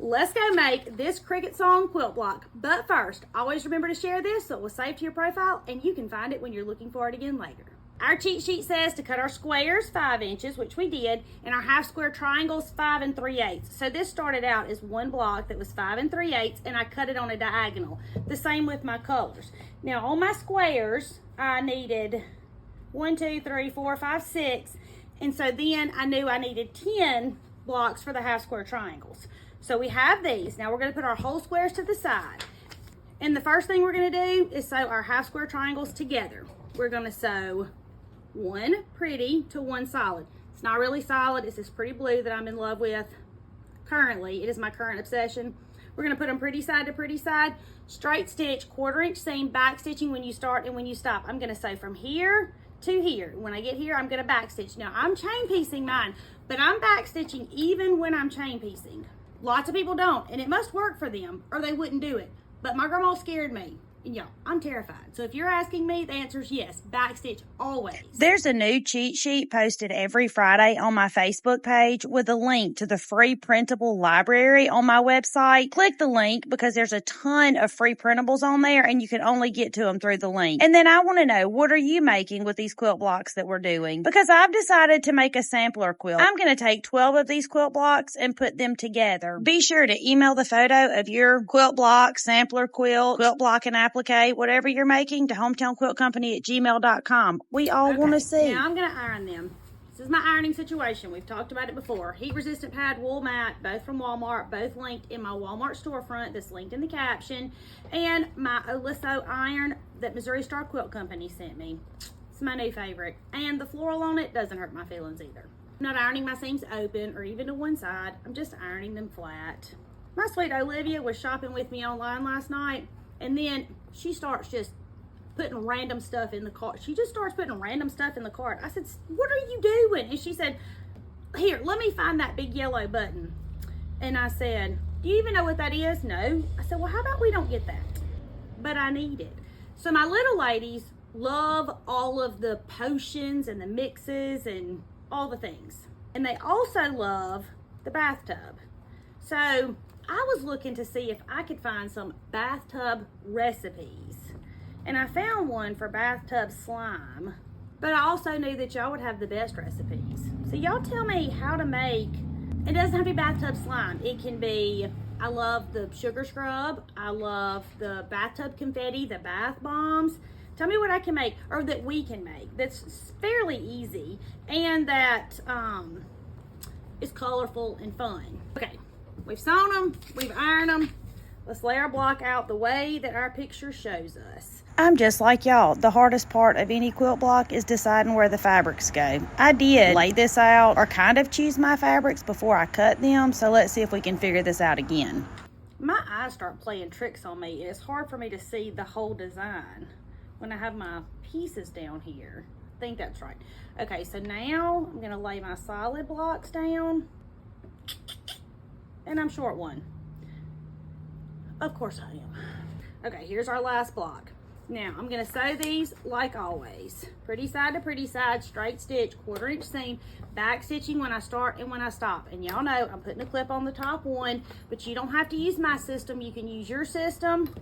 Let's go make this Cricket Song quilt block. But first, always remember to share this so it will save to your profile and you can find it when you're looking for it again later. Our cheat sheet says to cut our squares 5 inches, which we did, and our half square triangles 5 3/8. So this started out as one block that was 5 3/8, and I cut it on a diagonal. The same with my colors. Now on my squares, I needed 1, 2, 3, 4, 5, 6, and so then I knew I needed 10 blocks for the half square triangles. So we have these. Now we're going to put our whole squares to the side. And the first thing we're going to do is sew our half square triangles together. We're going to sew one pretty to one solid. It's not really solid. It's this pretty blue that I'm in love with currently. It is my current obsession. We're going to put them pretty side to pretty side. Straight stitch, 1/4 inch seam, back stitching when you start and when you stop. I'm going to sew from here to here. When I get here, I'm going to back stitch. Now I'm chain piecing mine, but I'm back stitching even when I'm chain piecing. Lots of people don't, and it must work for them or they wouldn't do it. But my grandma scared me. And y'all, I'm terrified. So if you're asking me, the answer is yes. Backstitch always. There's a new cheat sheet posted every Friday on my Facebook page with a link to the free printable library on my website. Click the link because there's a ton of free printables on there and you can only get to them through the link. And then I want to know, what are you making with these quilt blocks that we're doing? Because I've decided to make a sampler quilt. I'm going to take 12 of these quilt blocks and put them together. Be sure to email the photo of your quilt block, sampler quilt block and applique, whatever you're making, to hometownquiltcompany@gmail.com. We all want to see. Now I'm going to iron them. This is my ironing situation. We've talked about it before. Heat resistant pad wool mat, both from Walmart, both linked in my Walmart storefront that's linked in the caption, and my Oliso iron that Missouri Star Quilt Company sent me. It's my new favorite. And the floral on it doesn't hurt my feelings either. I'm not ironing my seams open or even to one side. I'm just ironing them flat. My sweet Olivia was shopping with me online last night, and then she starts just putting random stuff in the cart. She just starts putting random stuff in the cart. I said, what are you doing? And she said, here, let me find that big yellow button. And I said, do you even know what that is? No. I said, well, how about we don't get that? But I need it. So my little ladies love all of the potions and the mixes and all the things. And they also love the bathtub. So I was looking to see if I could find some bathtub recipes. And I found one for bathtub slime. But I also knew that y'all would have the best recipes. So y'all tell me how to make, it doesn't have to be bathtub slime. It can be, I love the sugar scrub. I love the bathtub confetti, the bath bombs. Tell me what I can make, or that we can make, that's fairly easy and that is colorful and fun. Okay. We've sewn them, we've ironed them. Let's lay our block out the way that our picture shows us. I'm just like y'all. The hardest part of any quilt block is deciding where the fabrics go. I did lay this out or kind of choose my fabrics before I cut them, so let's see if we can figure this out again. My eyes start playing tricks on me, and it's hard for me to see the whole design when I have my pieces down here. I think that's right. Okay, so now I'm gonna lay my solid blocks down. And I'm short one. Of course I am. Okay, here's our last block. Now, I'm going to sew these like always. Pretty side to pretty side, straight stitch, 1/4 inch seam, back stitching when I start and when I stop. And y'all know I'm putting a clip on the top one, but you don't have to use my system. You can use your system,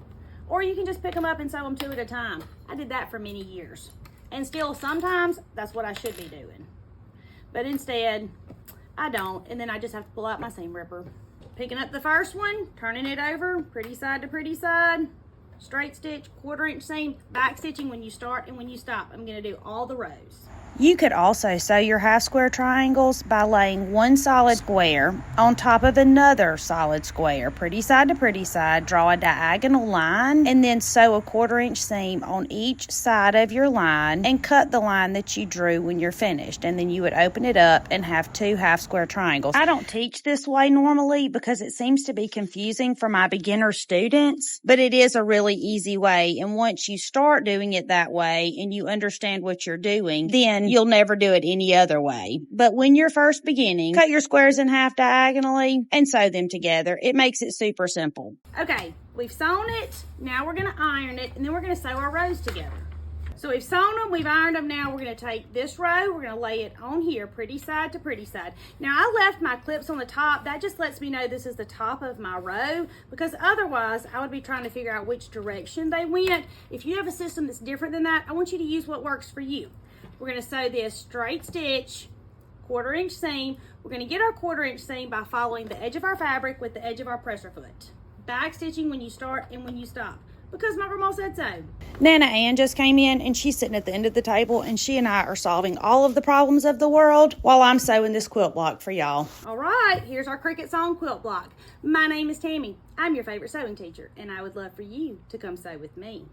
or you can just pick them up and sew them 2 at a time. I did that for many years. And still, sometimes, that's what I should be doing. But instead, I don't. And then I just have to pull out my seam ripper. Picking up the first one, turning it over, pretty side to pretty side, straight stitch, 1/4 inch seam, back stitching when you start and when you stop. I'm going to do all the rows. You could also sew your half square triangles by laying one solid square on top of another solid square. Pretty side to pretty side, draw a diagonal line, and then sew a 1/4 inch seam on each side of your line and cut the line that you drew when you're finished. And then you would open it up and have 2 half square triangles. I don't teach this way normally because it seems to be confusing for my beginner students, but it is a really easy way. And once you start doing it that way and you understand what you're doing, then you'll never do it any other way. But when you're first beginning, cut your squares in half diagonally and sew them together. It makes it super simple. Okay, we've sewn it. Now we're going to iron it, and then we're going to sew our rows together. So we've sewn them, we've ironed them. Now we're going to take this row, we're going to lay it on here, pretty side to pretty side. Now I left my clips on the top. That just lets me know this is the top of my row, because otherwise I would be trying to figure out which direction they went. If you have a system that's different than that, I want you to use what works for you. We're going to sew this straight stitch, 1/4 inch seam. We're going to get our 1/4 inch seam by following the edge of our fabric with the edge of our presser foot. Back stitching when you start and when you stop, because my grandma said so. Nana Ann just came in and she's sitting at the end of the table, and she and I are solving all of the problems of the world while I'm sewing this quilt block for y'all. All right, here's our Cricut Song quilt block. My name is Tammy. I'm your favorite sewing teacher, and I would love for you to come sew with me.